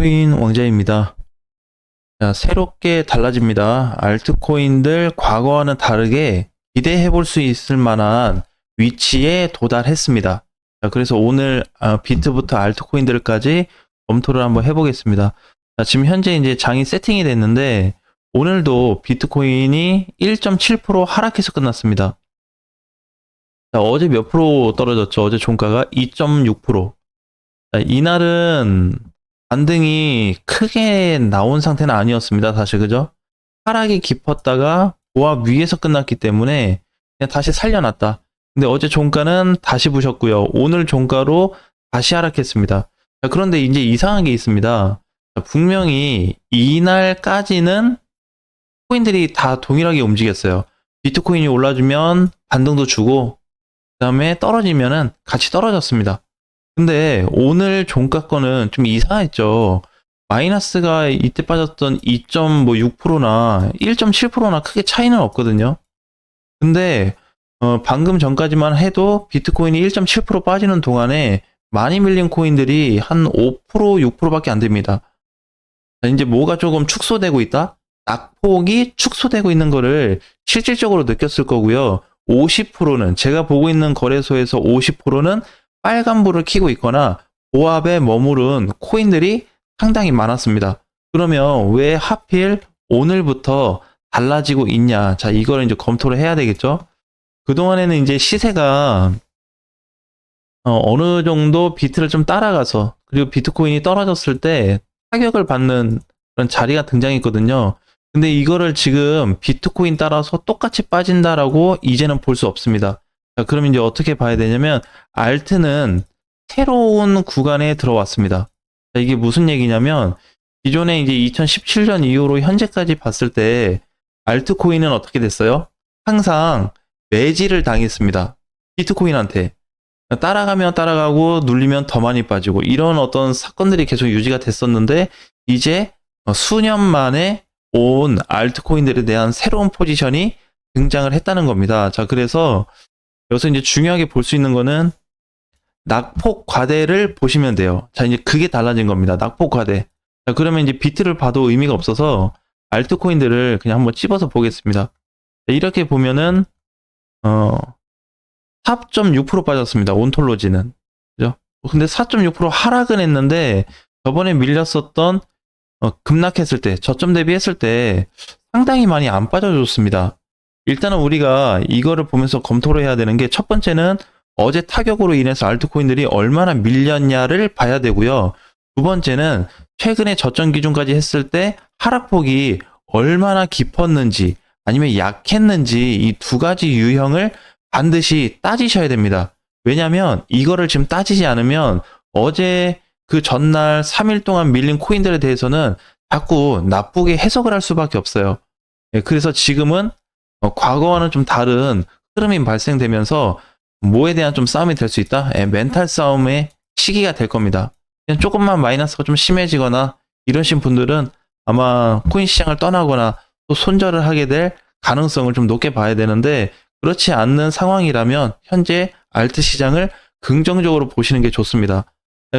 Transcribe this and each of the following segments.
비트코인 왕자입니다. 자, 새롭게 달라집니다. 알트코인들 과거와는 다르게 기대해 볼 수 있을 만한 위치에 도달했습니다. 자, 그래서 오늘 비트부터 알트코인들까지 검토를 한번 해보겠습니다. 자, 지금 현재 이제 장이 세팅이 됐는데 오늘도 비트코인이 1.7% 하락해서 끝났습니다. 자, 어제 몇 프로 떨어졌죠? 어제 종가가 2.6%. 자, 이날은 반등이 크게 나온 상태는 아니었습니다. 사실 그죠? 하락이 깊었다가 보합 위에서 끝났기 때문에 그냥 다시 살려놨다. 근데 어제 종가는 다시 부셨고요. 오늘 종가로 다시 하락했습니다. 자, 그런데 이제 이상한 게 있습니다. 자, 분명히 이날까지는 코인들이 다 동일하게 움직였어요. 비트코인이 올라주면 반등도 주고 그 다음에 떨어지면은 같이 떨어졌습니다. 근데 오늘 종가 거는 좀 이상했죠. 마이너스가 이때 빠졌던 2.6%나 1.7%나 크게 차이는 없거든요. 근데 방금 전까지만 해도 비트코인이 1.7% 빠지는 동안에 많이 밀린 코인들이 한 5%, 6%밖에 안 됩니다. 이제 뭐가 조금 축소되고 있다? 낙폭이 축소되고 있는 거를 실질적으로 느꼈을 거고요. 50%는 제가 보고 있는 거래소에서 50%는 빨간불을 켜고 있거나 보합에 머무른 코인들이 상당히 많았습니다. 그러면 왜 하필 오늘부터 달라지고 있냐? 자, 이걸 이제 검토를 해야 되겠죠? 그동안에는 이제 시세가 어느 정도 비트를 좀 따라가서 그리고 비트코인이 떨어졌을 때 타격을 받는 그런 자리가 등장했거든요. 근데 이거를 지금 비트코인 따라서 똑같이 빠진다라고 이제는 볼 수 없습니다. 자, 그럼 이제 어떻게 봐야 되냐면 알트는 새로운 구간에 들어왔습니다. 자, 이게 무슨 얘기냐면 기존에 이제 2017년 이후로 현재까지 봤을 때 알트코인은 어떻게 됐어요? 항상 매질을 당했습니다. 비트코인한테. 따라가면 따라가고 눌리면 더 많이 빠지고 이런 어떤 사건들이 계속 유지가 됐었는데 이제 수년 만에 온 알트코인들에 대한 새로운 포지션이 등장을 했다는 겁니다. 자, 그래서 여기서 이제 중요하게 볼 수 있는 거는 낙폭 과대를 보시면 돼요. 자, 이제 그게 달라진 겁니다. 낙폭 과대. 자, 그러면 이제 비트를 봐도 의미가 없어서 알트코인들을 그냥 한번 찝어서 보겠습니다. 자, 이렇게 보면은 4.6% 빠졌습니다. 온톨로지는. 그죠? 근데 4.6% 하락은 했는데 저번에 밀렸었던 급락했을 때, 저점 대비했을 때 상당히 많이 안 빠져줬습니다. 일단은 우리가 이거를 보면서 검토를 해야 되는 게 첫 번째는 어제 타격으로 인해서 알트코인들이 얼마나 밀렸냐를 봐야 되고요. 두 번째는 최근에 저점 기준까지 했을 때 하락폭이 얼마나 깊었는지 아니면 약했는지 이 두 가지 유형을 반드시 따지셔야 됩니다. 왜냐하면 이거를 지금 따지지 않으면 어제 그 전날 3일 동안 밀린 코인들에 대해서는 자꾸 나쁘게 해석을 할 수밖에 없어요. 그래서 지금은 과거와는 좀 다른 흐름이 발생되면서 뭐에 대한 좀 싸움이 될 수 있다? 멘탈 싸움의 시기가 될 겁니다. 그냥 조금만 마이너스가 좀 심해지거나 이러신 분들은 아마 코인 시장을 떠나거나 또 손절을 하게 될 가능성을 좀 높게 봐야 되는데 그렇지 않는 상황이라면 현재 알트 시장을 긍정적으로 보시는 게 좋습니다.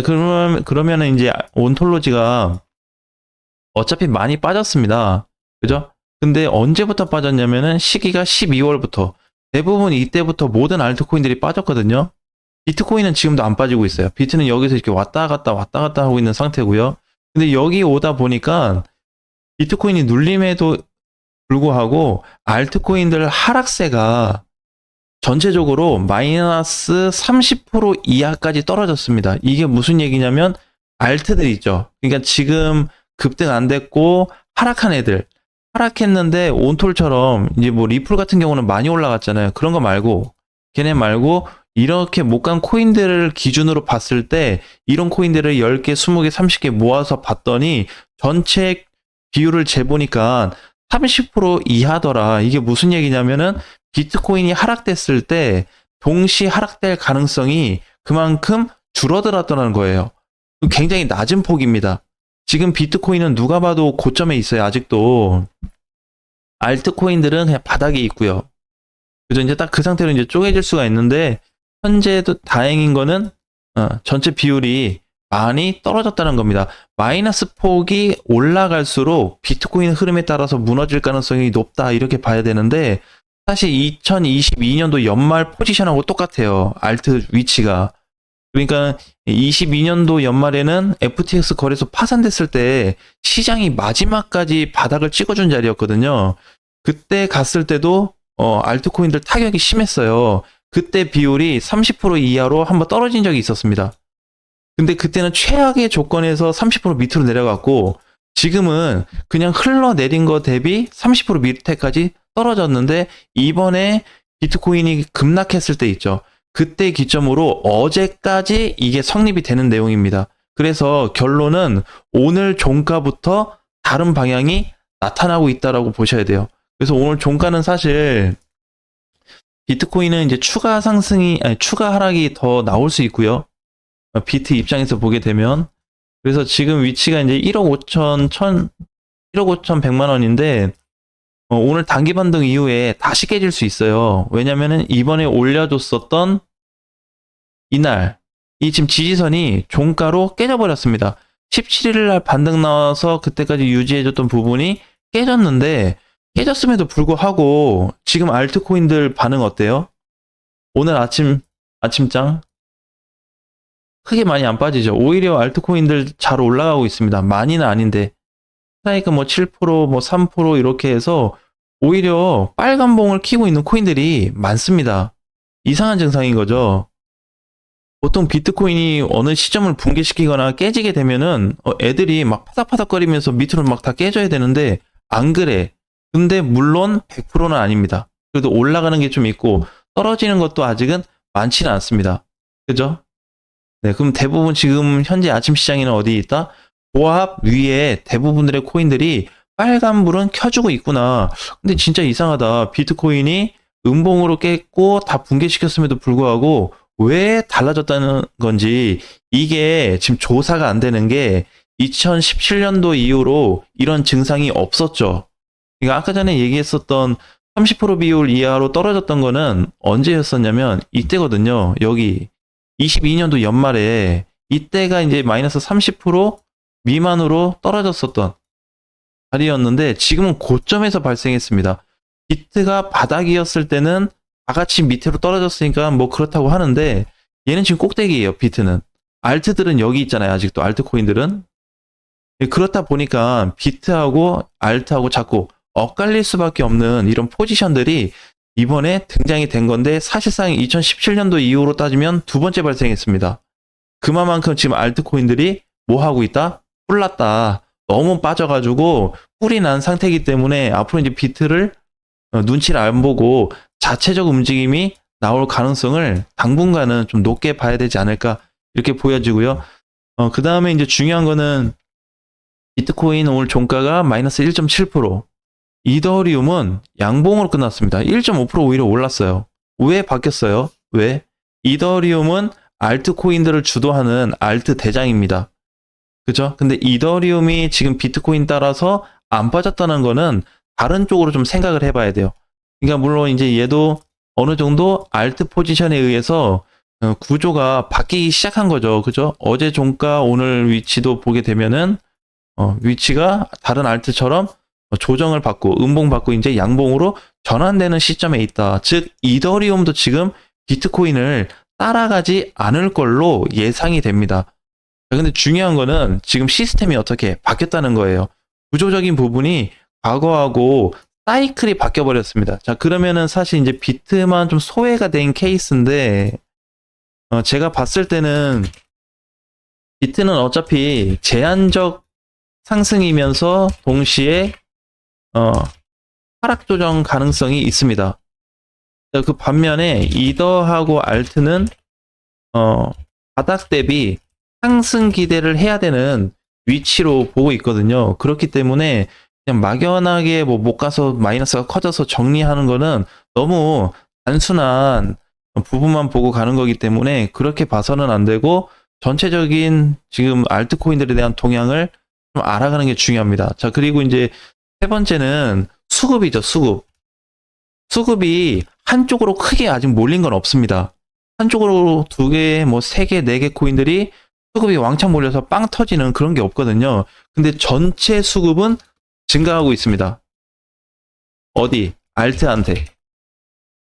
그러면 이제 온톨로지가 어차피 많이 빠졌습니다. 그죠? 근데 언제부터 빠졌냐면은 시기가 12월부터 대부분 이때부터 모든 알트코인들이 빠졌거든요. 비트코인은 지금도 안 빠지고 있어요. 비트는 여기서 이렇게 왔다 갔다 하고 있는 상태고요. 근데 여기 오다 보니까 비트코인이 눌림에도 불구하고 알트코인들 하락세가 전체적으로 마이너스 30% 이하까지 떨어졌습니다. 이게 무슨 얘기냐면 알트들 있죠. 그러니까 지금 급등 안 됐고 하락한 애들 하락했는데 온톨처럼 이제 뭐 리플 같은 경우는 많이 올라갔잖아요. 그런 거 말고 걔네 말고 이렇게 못 간 코인들을 기준으로 봤을 때 이런 코인들을 10개, 20개, 30개 모아서 봤더니 전체 비율을 재보니까 30% 이하더라. 이게 무슨 얘기냐면은 비트코인이 하락됐을 때 동시 하락될 가능성이 그만큼 줄어들었다는 거예요. 굉장히 낮은 폭입니다. 지금 비트코인은 누가 봐도 고점에 있어요. 아직도. 알트코인들은 그냥 바닥에 있고요. 그래서 이제 딱 그 상태로 이제 쪼개질 수가 있는데 현재도 다행인 거는 전체 비율이 많이 떨어졌다는 겁니다. 마이너스 폭이 올라갈수록 비트코인 흐름에 따라서 무너질 가능성이 높다 이렇게 봐야 되는데 사실 2022년도 연말 포지션하고 똑같아요. 알트 위치가. 그러니까 22년도 연말에는 FTX 거래소 파산됐을 때 시장이 마지막까지 바닥을 찍어준 자리였거든요. 그때 갔을 때도 알트코인들 타격이 심했어요. 그때 비율이 30% 이하로 한번 떨어진 적이 있었습니다. 근데 그때는 최악의 조건에서 30% 밑으로 내려갔고 지금은 그냥 흘러내린 거 대비 30% 밑에까지 떨어졌는데 이번에 비트코인이 급락했을 때 있죠. 그때 기점으로 어제까지 이게 성립이 되는 내용입니다. 그래서 결론은 오늘 종가부터 다른 방향이 나타나고 있다라고 보셔야 돼요. 그래서 오늘 종가는 사실 비트코인은 이제 추가 상승이 아니 추가 하락이 더 나올 수 있고요. 비트 입장에서 보게 되면 그래서 지금 위치가 이제 1억 5천 1억 5천 100만 원인데 오늘 단기 반등 이후에 다시 깨질 수 있어요. 왜냐면은 이번에 올려줬었던 이날 이 지금 지지선이 종가로 깨져버렸습니다. 17일 날 반등 나와서 그때까지 유지해줬던 부분이 깨졌는데 깨졌음에도 불구하고 지금 알트코인들 반응 어때요? 오늘 아침장 크게 많이 안 빠지죠. 오히려 알트코인들 잘 올라가고 있습니다. 많이는 아닌데 그러니까 뭐 7%, 뭐 3% 이렇게 해서 오히려 빨간 봉을 키고 있는 코인들이 많습니다. 이상한 증상인 거죠. 보통 비트코인이 어느 시점을 붕괴시키거나 깨지게 되면은 애들이 막 파닥파닥거리면서 밑으로 막 다 깨져야 되는데 안 그래. 근데 물론 100%는 아닙니다. 그래도 올라가는 게 좀 있고 떨어지는 것도 아직은 많지는 않습니다. 그죠? 네, 그럼 대부분 지금 현재 아침 시장에는 어디 있다? 보합 위에 대부분들의 코인들이 빨간불은 켜주고 있구나. 근데 진짜 이상하다. 비트코인이 음봉으로 깼고 다 붕괴시켰음에도 불구하고 왜 달라졌다는 건지 이게 지금 조사가 안 되는 게 2017년도 이후로 이런 증상이 없었죠. 그러니까 아까 전에 얘기했었던 30% 비율 이하로 떨어졌던 거는 언제였었냐면 이때거든요. 여기 22년도 연말에 이때가 이제 마이너스 30% 미만으로 떨어졌었던 자리였는데 지금은 고점에서 발생했습니다. 비트가 바닥이었을 때는 다 같이 밑으로 떨어졌으니까 뭐 그렇다고 하는데 얘는 지금 꼭대기예요. 비트는. 알트들은 여기 있잖아요. 아직도 알트코인들은. 그렇다 보니까 비트하고 알트하고 자꾸 엇갈릴 수밖에 없는 이런 포지션들이 이번에 등장이 된 건데 사실상 2017년도 이후로 따지면 두 번째 발생했습니다. 그만큼 지금 알트코인들이 뭐 하고 있다? 뿔났다. 너무 빠져가지고 뿔이 난 상태이기 때문에 앞으로 이제 비트를 눈치를 안 보고 자체적 움직임이 나올 가능성을 당분간은 좀 높게 봐야 되지 않을까 이렇게 보여지고요. 그 다음에 이제 중요한 거는 비트코인 오늘 종가가 마이너스 1.7%, 이더리움은 양봉으로 끝났습니다. 1.5% 오히려 올랐어요. 왜 바뀌었어요? 왜? 이더리움은 알트코인들을 주도하는 알트 대장입니다. 그죠? 근데 이더리움이 지금 비트코인 따라서 안 빠졌다는 거는 다른 쪽으로 좀 생각을 해봐야 돼요. 그러니까 물론 이제 얘도 어느 정도 알트 포지션에 의해서 구조가 바뀌기 시작한 거죠. 그죠? 어제 종가 오늘 위치도 보게 되면은 위치가 다른 알트처럼 조정을 받고 음봉 받고 이제 양봉으로 전환되는 시점에 있다. 즉 이더리움도 지금 비트코인을 따라가지 않을 걸로 예상이 됩니다. 근데 중요한 거는 지금 시스템이 어떻게 바뀌었다는 거예요. 구조적인 부분이 과거하고 사이클이 바뀌어 버렸습니다. 자, 그러면은 사실 이제 비트만 좀 소외가 된 케이스인데 제가 봤을 때는 비트는 어차피 제한적 상승이면서 동시에 하락 조정 가능성이 있습니다. 그 반면에 이더하고 알트는 바닥 대비 상승 기대를 해야 되는 위치로 보고 있거든요. 그렇기 때문에 그냥 막연하게 뭐 못 가서 마이너스가 커져서 정리하는 거는 너무 단순한 부분만 보고 가는 거기 때문에 그렇게 봐서는 안 되고 전체적인 지금 알트코인들에 대한 동향을 좀 알아가는 게 중요합니다. 자, 그리고 이제 세 번째는 수급이죠, 수급. 수급이 한쪽으로 크게 아직 몰린 건 없습니다. 한쪽으로 두 개, 뭐 세 개, 네 개 코인들이 수급이 왕창 몰려서 빵 터지는 그런 게 없거든요. 근데 전체 수급은 증가하고 있습니다. 어디? 알트한테.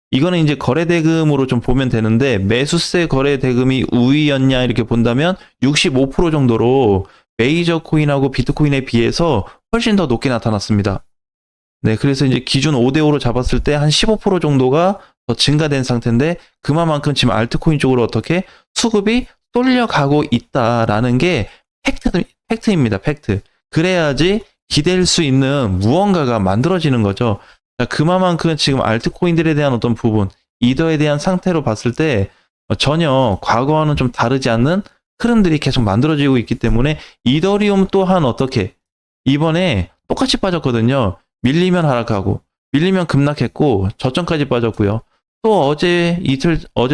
이거는 이제 거래대금으로 좀 보면 되는데, 매수세 거래대금이 우위였냐 이렇게 본다면 65% 정도로 메이저 코인하고 비트코인에 비해서 훨씬 더 높게 나타났습니다. 네, 그래서 이제 기준 5대5로 잡았을 때 한 15% 정도가 더 증가된 상태인데, 그만큼 지금 알트코인 쪽으로 어떻게 수급이 쏠려가고 있다라는 게 팩트입니다. 팩트. 그래야지 기댈 수 있는 무언가가 만들어지는 거죠. 자, 그만큼 지금 알트코인들에 대한 어떤 부분, 이더에 대한 상태로 봤을 때 전혀 과거와는 좀 다르지 않는 흐름들이 계속 만들어지고 있기 때문에, 이더리움 또한 어떻게 이번에 똑같이 빠졌거든요. 밀리면 하락하고 밀리면 급락했고 저점까지 빠졌고요. 또 어제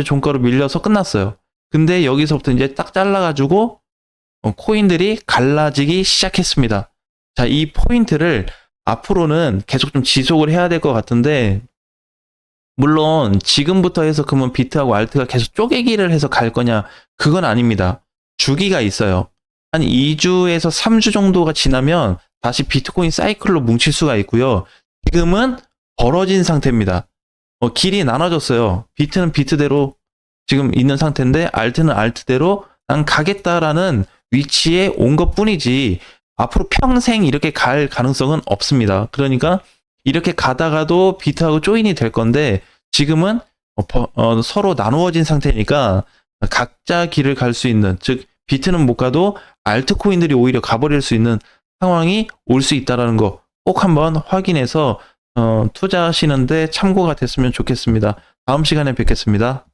종가로 밀려서 끝났어요. 근데 여기서부터 이제 딱 잘라가지고 코인들이 갈라지기 시작했습니다. 자, 이 포인트를 앞으로는 계속 좀 지속을 해야 될 것 같은데, 물론 지금부터 해서 그러면 비트하고 알트가 계속 쪼개기를 해서 갈 거냐, 그건 아닙니다. 주기가 있어요. 한 2주에서 3주 정도가 지나면 다시 비트코인 사이클로 뭉칠 수가 있고요. 지금은 벌어진 상태입니다. 길이 나눠졌어요. 비트는 비트대로 지금 있는 상태인데, 알트는 알트대로 난 가겠다라는 위치에 온 것뿐이지 앞으로 평생 이렇게 갈 가능성은 없습니다. 그러니까 이렇게 가다가도 비트하고 조인이 될 건데, 지금은 서로 나누어진 상태니까 각자 길을 갈 수 있는, 즉 비트는 못 가도 알트코인들이 오히려 가버릴 수 있는 상황이 올 수 있다는 거 꼭 한번 확인해서 투자하시는데 참고가 됐으면 좋겠습니다. 다음 시간에 뵙겠습니다.